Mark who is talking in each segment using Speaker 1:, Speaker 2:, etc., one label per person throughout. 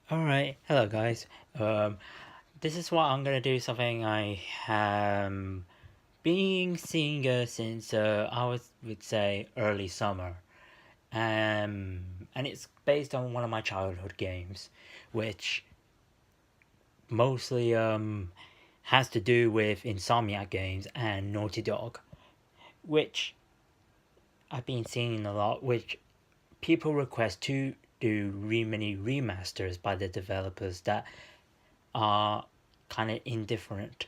Speaker 1: Alright, hello guys. This is what I'm gonna do, something I have been seeing since would say early summer. And it's based on one of my childhood games, which mostly has to do with Insomniac games and Naughty Dog, which I've been seeing a lot, which people request to do many remasters by the developers that are kind of indifferent,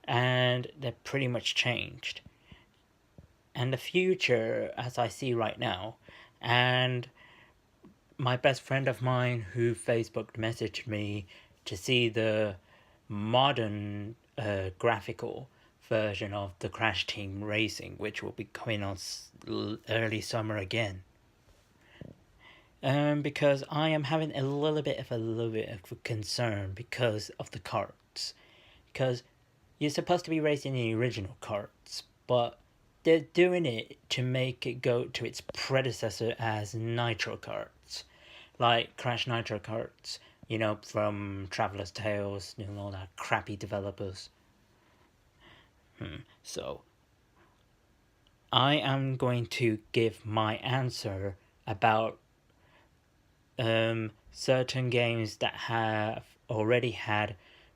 Speaker 1: and they're pretty much changed. And the future, as I see right now, and my best friend of mine who Facebook messaged me to see the modern graphical version of the Crash Team Racing, which will be coming on early summer again. Because I am having a little bit of a concern because of the carts. Because you're supposed to be racing the original carts, but they're doing it to make it go to its predecessor as Nitro carts, like Crash Nitro carts. From Traveler's Tales, all that crappy developers. So I am going to give my answer about certain games that have already had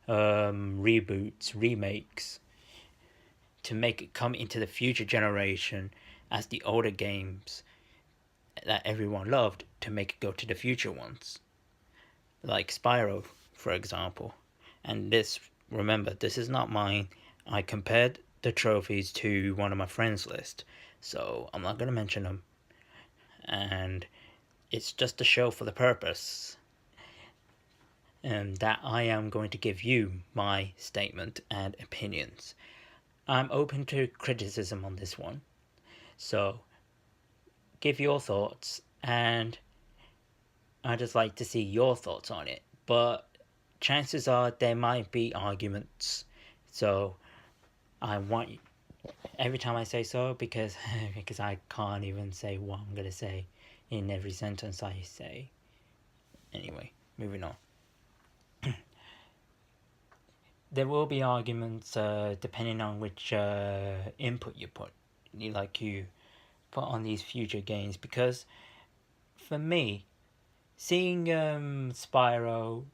Speaker 1: reboots, remakes, to make it come into the future generation as the older games that everyone loved, to make it go to the future ones. Like Spyro, for example. And remember, this is not mine. I compared the trophies to one of my friends' list, so I'm not going to mention them. And it's just a show for the purpose. And that I am going to give you my statement and opinions. I'm open to criticism on this one. So give your thoughts, and I just like to see your thoughts on it. But chances are there might be arguments. So I want every time I say so, because because I can't even say what I'm gonna say in every sentence I say. Anyway, moving on. There will be arguments depending on which input you put, you put on these future games. Because for me, seeing Spyro,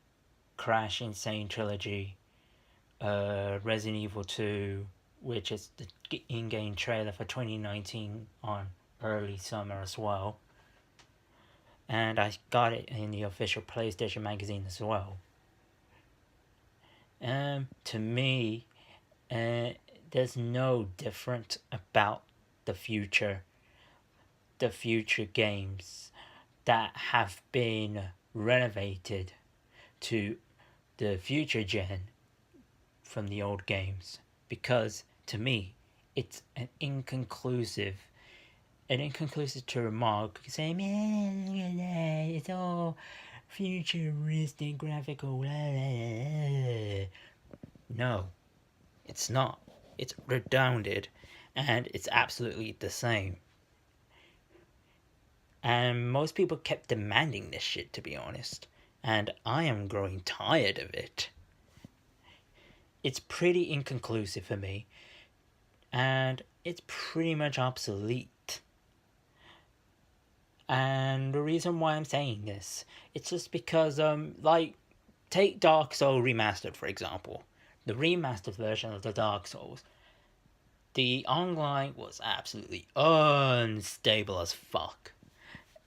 Speaker 1: Crash, Insane Trilogy, Resident Evil 2, which is the in-game trailer for 2019 on early summer as well, and I got it in the official PlayStation magazine as well. To me, there's no different about the future games that have been renovated to the future gen from the old games, because to me it's inconclusive to remark saying, man, look at that, it's all futuristic graphical blah, blah, blah. No, it's not. It's redounded, and it's absolutely the same. And most people kept demanding this shit, to be honest. And I am growing tired of it. It's pretty inconclusive for me. And it's pretty much obsolete. And the reason why I'm saying this, it's just because, take Dark Souls Remastered, for example. The remastered version of the Dark Souls. The online was absolutely unstable as fuck.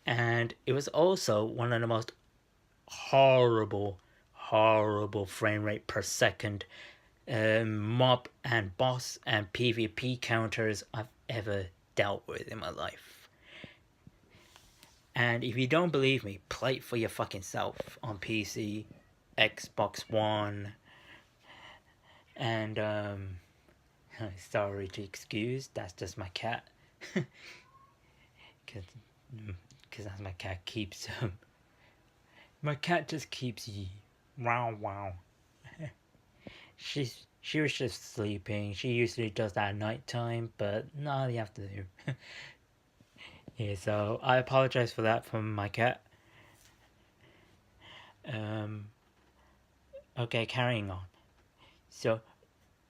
Speaker 1: And it was also one of the most horrible frame rate per second mob and boss and PvP counters I've ever dealt with in my life. And if you don't believe me, play it for your fucking self on PC, Xbox One, and sorry to excuse, that's just my cat. Because as my cat keeps my cat just keeps wow. She was just sleeping. She usually does that at night time, but not in the afternoon. So I apologize for that from my cat. Okay, carrying on. So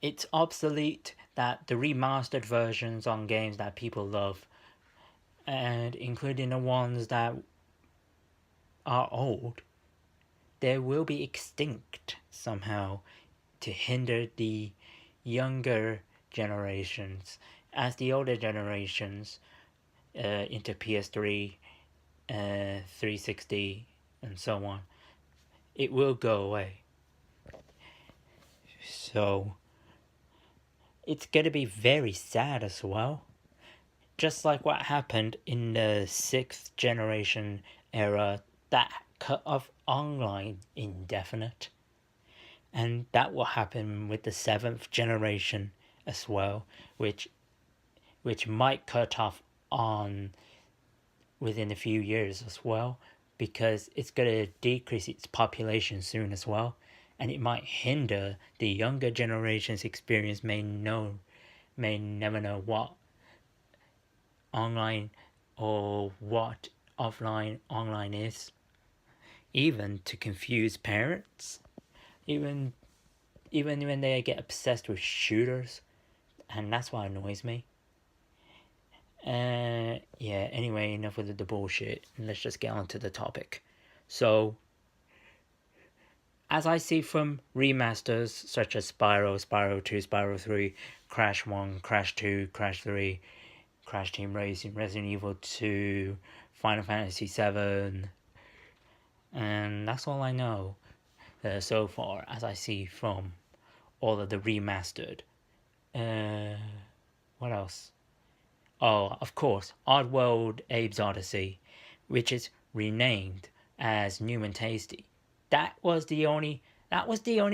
Speaker 1: it's obsolete that the remastered versions on games that people love, and including the ones that are old, they will be extinct somehow to hinder the younger generations, as the older generations into PS3, 360, and so on, it will go away. So it's gonna be very sad as well. Just like what happened in the 6th generation era that cut off online indefinite. And that will happen with the 7th generation as well, which might cut off on within a few years as well, because it's going to decrease its population soon as well, and it might hinder the younger generation's experience. May never know what online or what offline online is, even to confuse parents, even when they get obsessed with shooters, and that's what annoys me. Yeah, anyway, enough with the bullshit. Let's just get on to the topic. So, as I see from remasters such as Spyro, Spyro 2, Spyro 3, Crash 1, Crash 2, Crash 3, Crash Team Racing, Resident Evil 2, Final Fantasy 7, and that's all I know so far as I see from all of the remastered. What else? Oh, of course, Oddworld Abe's Odyssey, which is renamed as New and Tasty. That was the only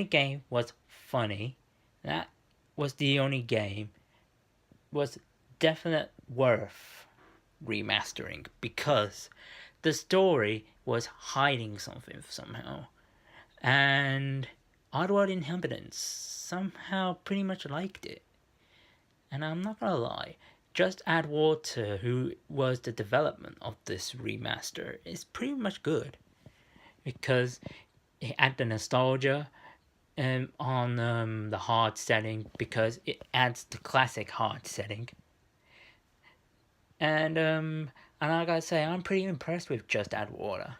Speaker 1: game was funny. That was the only game was definite worth remastering, because the story was hiding something somehow. And Oddworld inhabitants somehow pretty much liked it. And I'm not gonna lie, Just Add Water, who was the development of this remaster, is pretty much good, because it adds the nostalgia on the hard setting, because it adds the classic hard setting. And I gotta say, I'm pretty impressed with Just Add Water.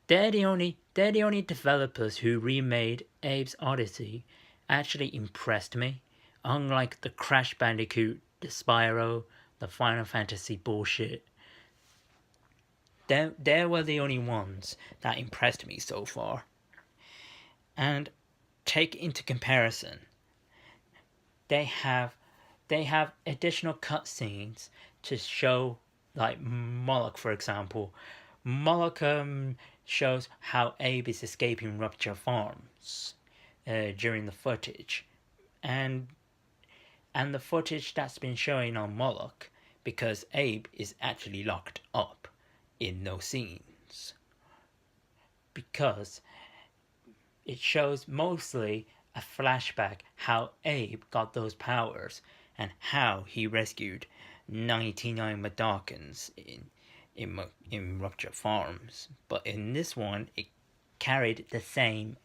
Speaker 1: They're the only developers who remade Abe's Odyssey actually impressed me. Unlike the Crash Bandicoot, the Spyro, the Final Fantasy bullshit. They were the only ones that impressed me so far. And take into comparison, they have additional cutscenes to show, like Moloch, for example. Moloch shows how Abe is escaping Rupture Farms during the footage, and the footage that's been showing on Moloch, because Abe is actually locked up in those scenes, because it shows mostly a flashback how Abe got those powers and how he rescued 99 Madokans in Rupture Farms. But in this one, it carried the same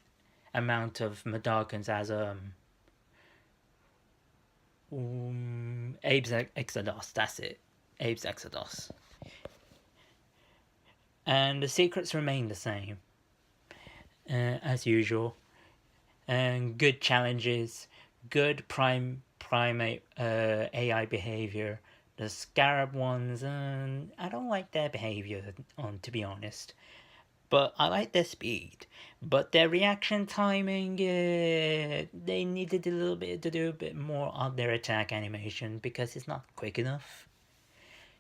Speaker 1: amount of Madokans as Abe's Exodus. That's it, Abe's Exodus. And the secrets remain the same, as usual. And good challenges, good primate AI behavior. The Scarab ones, I don't like their behavior, to be honest. But I like their speed. But their reaction timing, they needed a little bit to do a bit more on their attack animation, because it's not quick enough.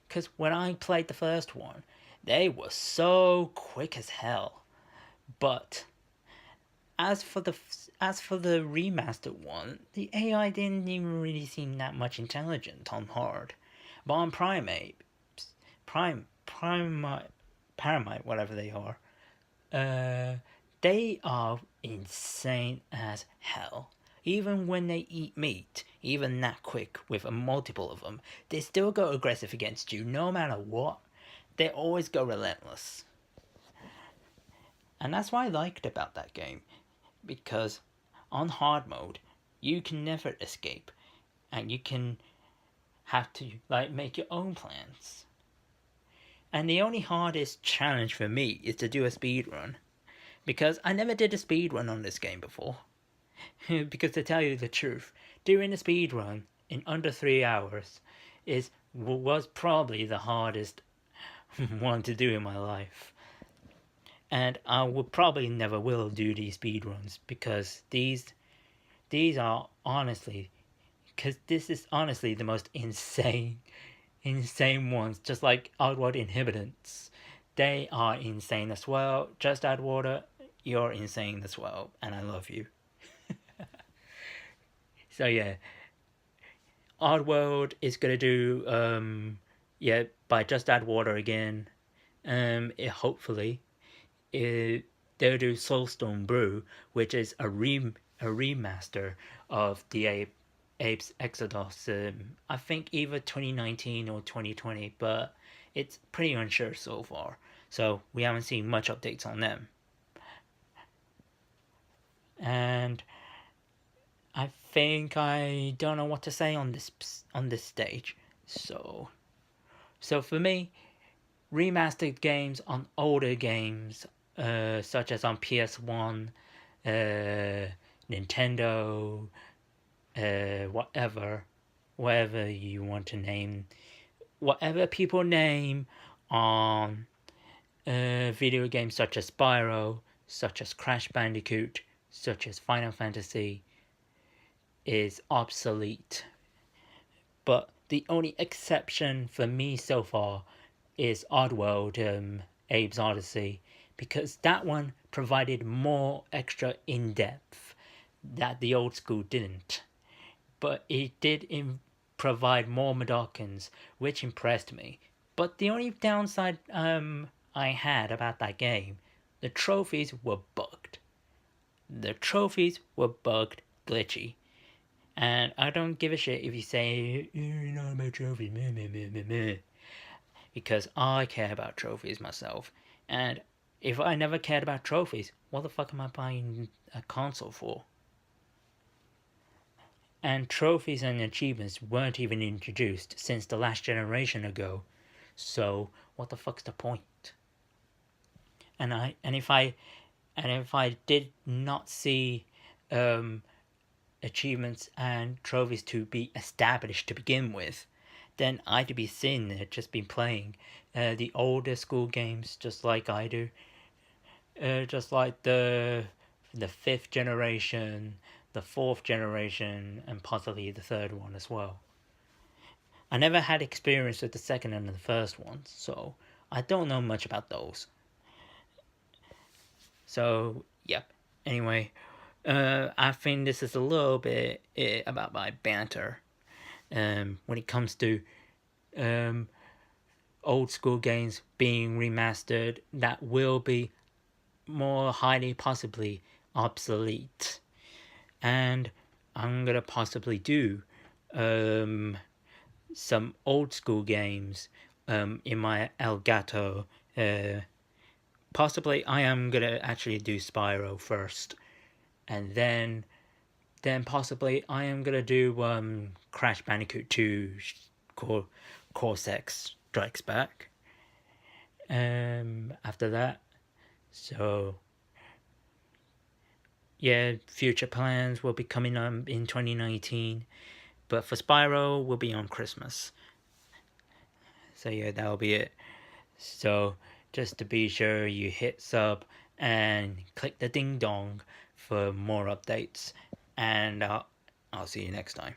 Speaker 1: Because when I played the first one, they were so quick as hell. But as for the remastered one, the AI didn't even really seem that much intelligent on hard. But on Paramite, whatever they are, they are insane as hell. Even when they eat meat, even that quick with a multiple of them, they still go aggressive against you no matter what. They always go relentless. And that's what I liked about that game, because on hard mode, you can never escape, and you can have to like make your own plans. And the only hardest challenge for me is to do a speed run, because I never did a speed run on this game before. Because to tell you the truth, doing a speed run in under 3 hours was probably the hardest one to do in my life. And I will probably never will do these speed runs, because these are honestly, because this is honestly the most insane ones, just like Oddworld Inhabitants. They are insane as well. Just Add Water, you're insane as well, and I love you. So yeah, Oddworld is gonna do by Just Add Water again. Hopefully, they'll do Soulstone Brew, which is a remaster of the Apes Exodus. I think either 2019 or 2020, but it's pretty unsure so far. So we haven't seen much updates on them. And I think I don't know what to say on this stage. So for me, remastered games on older games, such as on PS1, Nintendo, whatever you want to name, whatever people name on video games such as Spyro, such as Crash Bandicoot, such as Final Fantasy, is obsolete. But the only exception for me so far is Oddworld, Abe's Odyssey, because that one provided more extra in-depth that the old school didn't. But it did provide more Medokins, which impressed me. But the only downside I had about that game, the trophies were bugged. The trophies were bugged, glitchy. And I don't give a shit if you say, you know about trophies, meh, meh, meh, meh, meh. Because I care about trophies myself. And if I never cared about trophies, what the fuck am I buying a console for? And trophies and achievements weren't even introduced since the last generation ago. So what the fuck's the point? And if I did not see achievements and trophies to be established to begin with, then I'd be sitting there just been playing the older school games just like I do. Just like the fifth generation, the fourth generation, and possibly the third one as well. I never had experience with the second and the first ones, so I don't know much about those. So, yep. Anyway, I think this is a little bit about my banter when it comes to old school games being remastered that will be more highly possibly obsolete. And I'm gonna possibly do some old school games in my Elgato. Possibly I am gonna actually do Spyro first, and then possibly I am gonna do Crash Bandicoot 2 Cortex Strikes Back after that. So yeah, future plans will be coming up in 2019, but for Spyro will be on Christmas. So yeah, that'll be it. So just to be sure you hit sub and click the ding dong for more updates, and I'll see you next time.